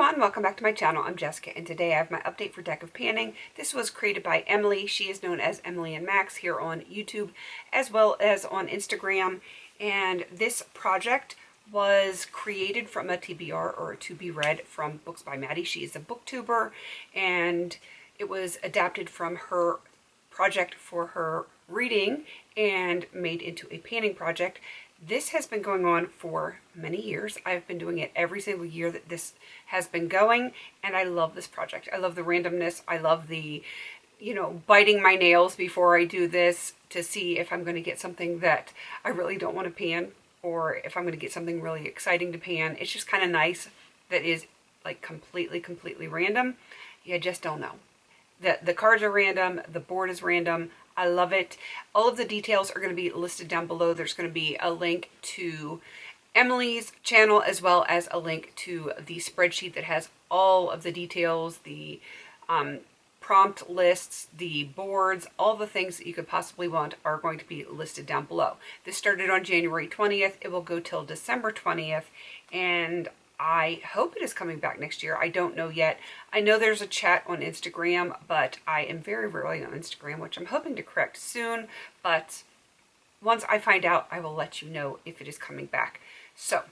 everyone, welcome back to my channel. I'm Jessica and today I have my update for Deck of Panning. This was created by Emily. She is known as Emily and Max here on YouTube as well as on Instagram. And this project was created from a TBR or a to be read from books by Maddi. She is a booktuber and it was adapted from her project for her reading and made into a panning project. This has been going on for many years. I've been doing it every single year that this has been going, and I love this project. I love the randomness. I love the, biting my nails before I do this to see if I'm going to get something that I really don't want to pan, or if I'm going to get something really exciting to pan. It's just kind of nice that is like completely random. You just don't know. The cards are random. The board is random. I love it. All of the details are going to be listed down below. There's going to be a link to Emily's channel as well as a link to the spreadsheet that has all of the details, the prompt lists, the boards, all the things that you could possibly want are going to be listed down below. This started on January 20th. It will go till December 20th, and I hope it is coming back next year. I don't know yet. I know there's a chat on Instagram, but I am very rarely on Instagram, which I'm hoping to correct soon. But once I find out, I will let you know if it is coming back. So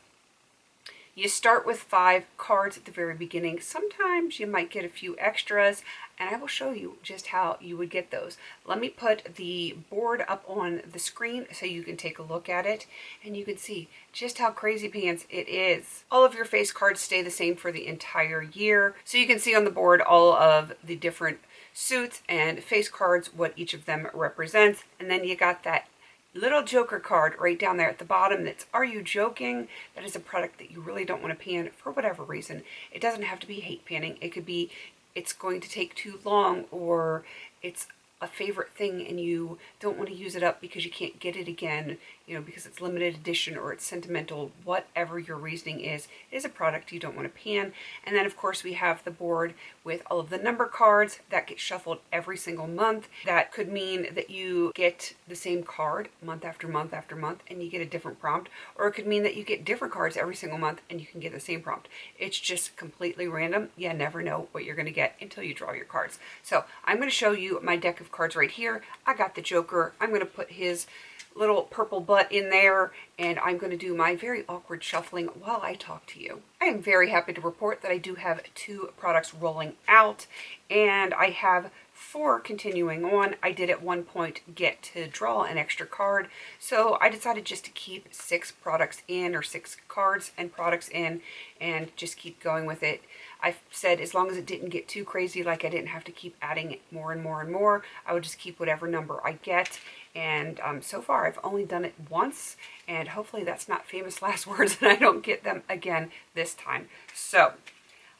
you start with 5 cards at the very beginning. Sometimes you might get a few extras, and I will show you just how you would get those. Let me put the board up on the screen so you can take a look at it, and you can see just how crazy pants it is. All of your face cards stay the same for the entire year. So you can see on the board all of the different suits and face cards, what each of them represents. And then you got that little joker card right down there at the bottom that's Are You Joking? That is a product that you really don't want to pan for whatever reason. It doesn't have to be hate panning. It could be it's going to take too long, or it's a favorite thing and you don't want to use it up because you can't get it again, because it's limited edition or it's sentimental. Whatever your reasoning is, it is a product you don't want to pan. And then of course we have the board with all of the number cards that get shuffled every single month. That could mean that you get the same card month after month after month and you get a different prompt, or it could mean that you get different cards every single month and you can get the same prompt. It's just completely random. You never know what you're going to get until you draw your cards. So I'm going to show you my deck of cards right here. I got the Joker. I'm going to put his little purple butt in there, and I'm going to do my very awkward shuffling while I talk to you. I am very happy to report that I do have 2 products rolling out, and I have 4 continuing on. I did at one point get to draw an extra card, so I decided just to keep 6 products in, or 6 cards and products in, and just keep going with it. I said as long as it didn't get too crazy, like I didn't have to keep adding more and more and more, I would just keep whatever number I get. And so far I've only done it once, and hopefully that's not famous last words and I don't get them again this time. So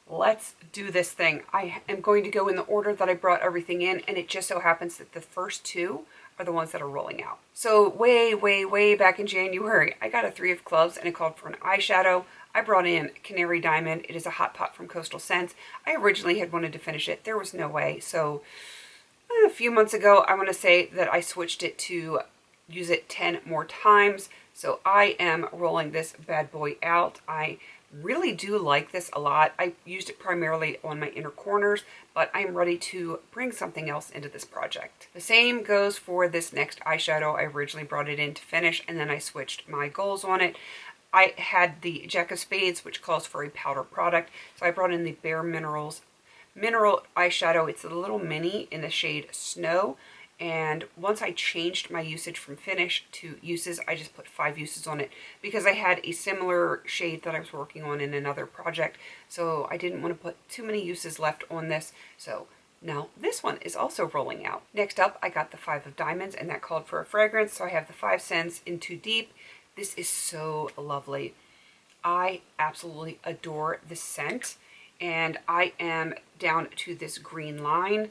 let's do this thing. I am going to go in the order that I brought everything in, and it just so happens that the first 2 are the ones that are rolling out. So way back in January, I got a 3 of clubs and it called for an eyeshadow. I brought in Canary Diamond. It is a hot pot from Coastal Scents. I originally had wanted to finish it. There was no way. So a few months ago, I want to say that I switched it to use it 10 more times. So I am rolling this bad boy out. I really do like this a lot. I used it primarily on my inner corners, but I'm ready to bring something else into this project. The same goes for this next eyeshadow. I originally brought it in to finish, and then I switched my goals on it. I had the Jack of Spades, which calls for a powder product, so I brought in the Bare Minerals Mineral eyeshadow. It's a little mini in the shade Snow, and once I changed my usage from finish to uses, I just put 5 uses on it because I had a similar shade that I was working on in another project, so I didn't want to put too many uses left on this. So now this one is also rolling out. Next up, I got the 5 of Diamonds, and that called for a fragrance, so I have the 5 Scents in Too Deep. This is so lovely. I absolutely adore the scent, and I am down to this green line.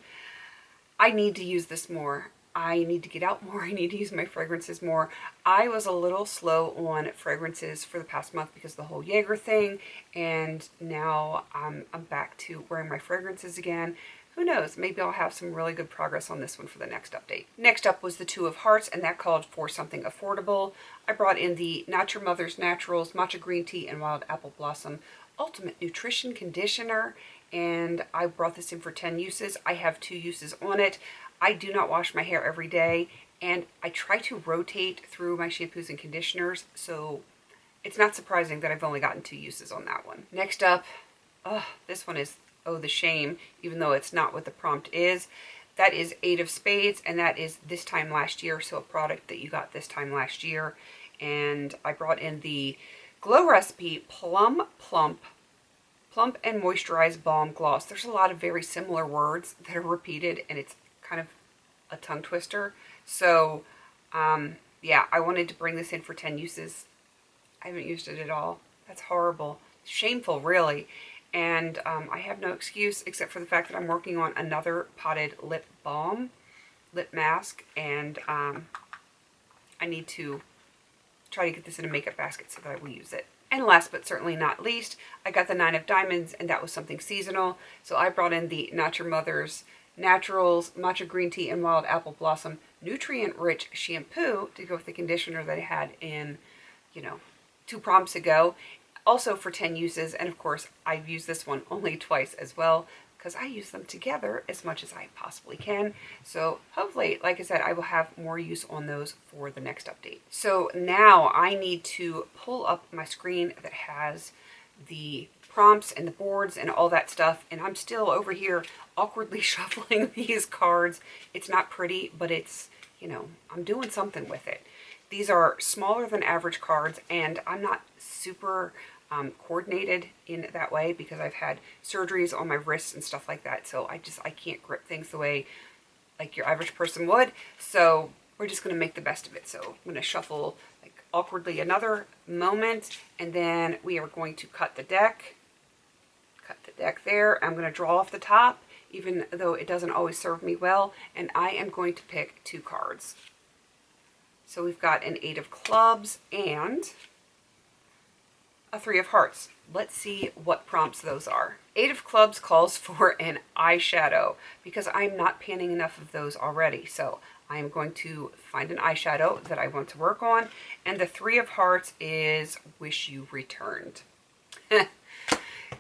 I need to use this more. I need to get out more. I need to use my fragrances more. I was a little slow on fragrances for the past month because of the whole Jaeger thing, and now I'm back to wearing my fragrances again. Who knows, maybe I'll have some really good progress on this one for the next update. Next up was the 2 of Hearts, and that called for something affordable. I brought in the Not Your Mother's Naturals Matcha Green Tea and Wild Apple Blossom Ultimate Nutrition Conditioner, and I brought this in for 10 uses. I have 2 uses on it. I do not wash my hair every day, and I try to rotate through my shampoos and conditioners, so it's not surprising that I've only gotten 2 uses on that one. Next up, this one is, oh, the shame, even though it's not what the prompt is. That is 8 of Spades, and that is this time last year, so a product that you got this time last year. And I brought in the Glow Recipe Plump and Moisturized Balm Gloss. There's a lot of very similar words that are repeated, and it's kind of a tongue twister. So, yeah, I wanted to bring this in for 10 uses. I haven't used it at all. That's horrible. Shameful, really. And I have no excuse except for the fact that I'm working on another potted lip balm, lip mask, and I need to try to get this in a makeup basket so that I will use it. And last but certainly not least, I got the 9 of Diamonds, and that was something seasonal. So I brought in the Not Your Mother's Naturals Matcha Green Tea and Wild Apple Blossom Nutrient-Rich Shampoo to go with the conditioner that I had in, 2 prompts ago. Also for 10 uses, and of course I've used this one only twice as well, because I use them together as much as I possibly can. So hopefully, like I said, I will have more use on those for the next update. So now I need to pull up my screen that has the prompts and the boards and all that stuff, and I'm still over here awkwardly shuffling these cards. It's not pretty, but it's, I'm doing something with it. These are smaller than average cards, and I'm not super coordinated in that way because I've had surgeries on my wrists and stuff like that, so I can't grip things the way like your average person would. So we're just going to make the best of it. So I'm going to shuffle like awkwardly another moment, and then we are going to cut the deck there. I'm going to draw off the top, even though it doesn't always serve me well, and I am going to pick 2 cards. So we've got an 8 of Clubs and a 3 of Hearts. Let's see what prompts those are. 8 of Clubs calls for an eyeshadow because I'm not panning enough of those already. So I am going to find an eyeshadow that I want to work on. And the 3 of Hearts is Wish You Returned.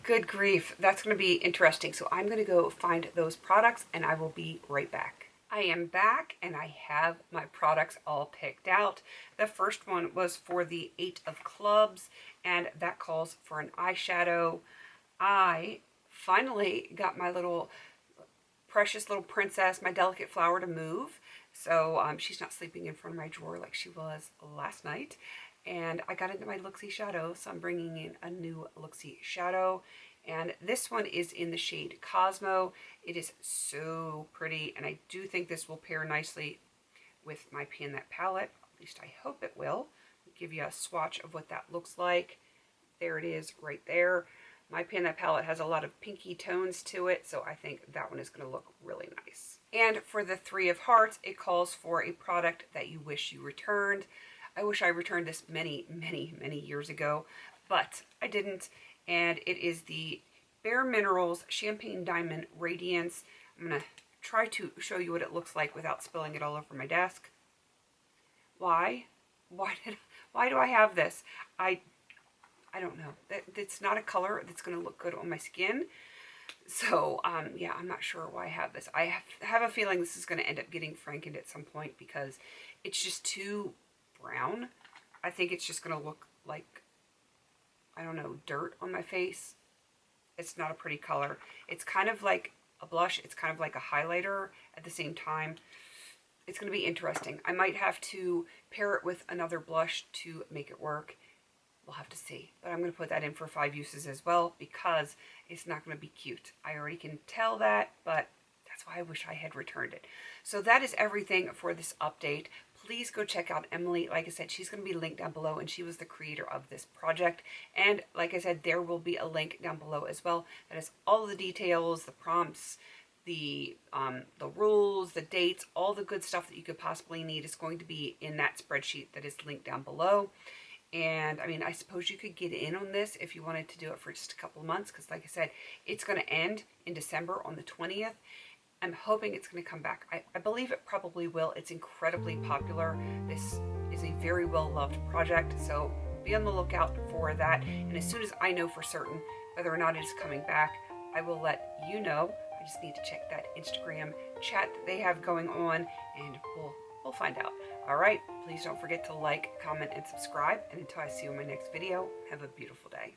Good grief. That's going to be interesting. So I'm going to go find those products and I will be right back. I am back and I have my products all picked out. The first one was for the 8 of Clubs, and that calls for an eyeshadow. I finally got my little precious little princess, my delicate flower, to move. So she's not sleeping in front of my drawer like she was last night. And I got into my Looksy shadow, so I'm bringing in a new Looksy shadow. And this one is in the shade Cosmo. It is so pretty, and I do think this will pair nicely with my Pan That palette. At least I hope it will. I'll give you a swatch of what that looks like. There it is right there. My Pan That palette has a lot of pinky tones to it, so I think that one is going to look really nice. And for the 3 of Hearts, it calls for a product that you wish you returned. I wish I returned this many, many, many years ago, but I didn't. And it is the Bare Minerals Champagne Diamond Radiance. I'm going to try to show you what it looks like without spilling it all over my desk. Why? Why do I have this? I don't know. It's not a color that's going to look good on my skin. So, yeah, I'm not sure why I have this. I have a feeling this is going to end up getting frankened at some point because it's just too brown. I think it's just going to look like, I don't know, dirt on my face. It's not a pretty color. It's kind of like a blush. It's kind of like a highlighter at the same time. It's going to be interesting. I might have to pair it with another blush to make it work. We'll have to see. But I'm going to put that in for 5 uses as well because it's not going to be cute. I already can tell that, but that's why I wish I had returned it. So that is everything for this update. Please go check out Emily. Like I said, she's going to be linked down below, and she was the creator of this project. And like I said, there will be a link down below as well that has all the details, the prompts, the rules, the dates, all the good stuff that you could possibly need is going to be in that spreadsheet that is linked down below. And I mean, I suppose you could get in on this if you wanted to do it for just a couple of months, because like I said, it's going to end in December on the 20th. I'm hoping it's going to come back. I believe it probably will. It's incredibly popular. This is a very well-loved project, so be on the lookout for that. And as soon as I know for certain whether or not it is coming back, I will let you know. I just need to check that Instagram chat that they have going on, and we'll find out. All right, please don't forget to like, comment, and subscribe. And until I see you in my next video, have a beautiful day.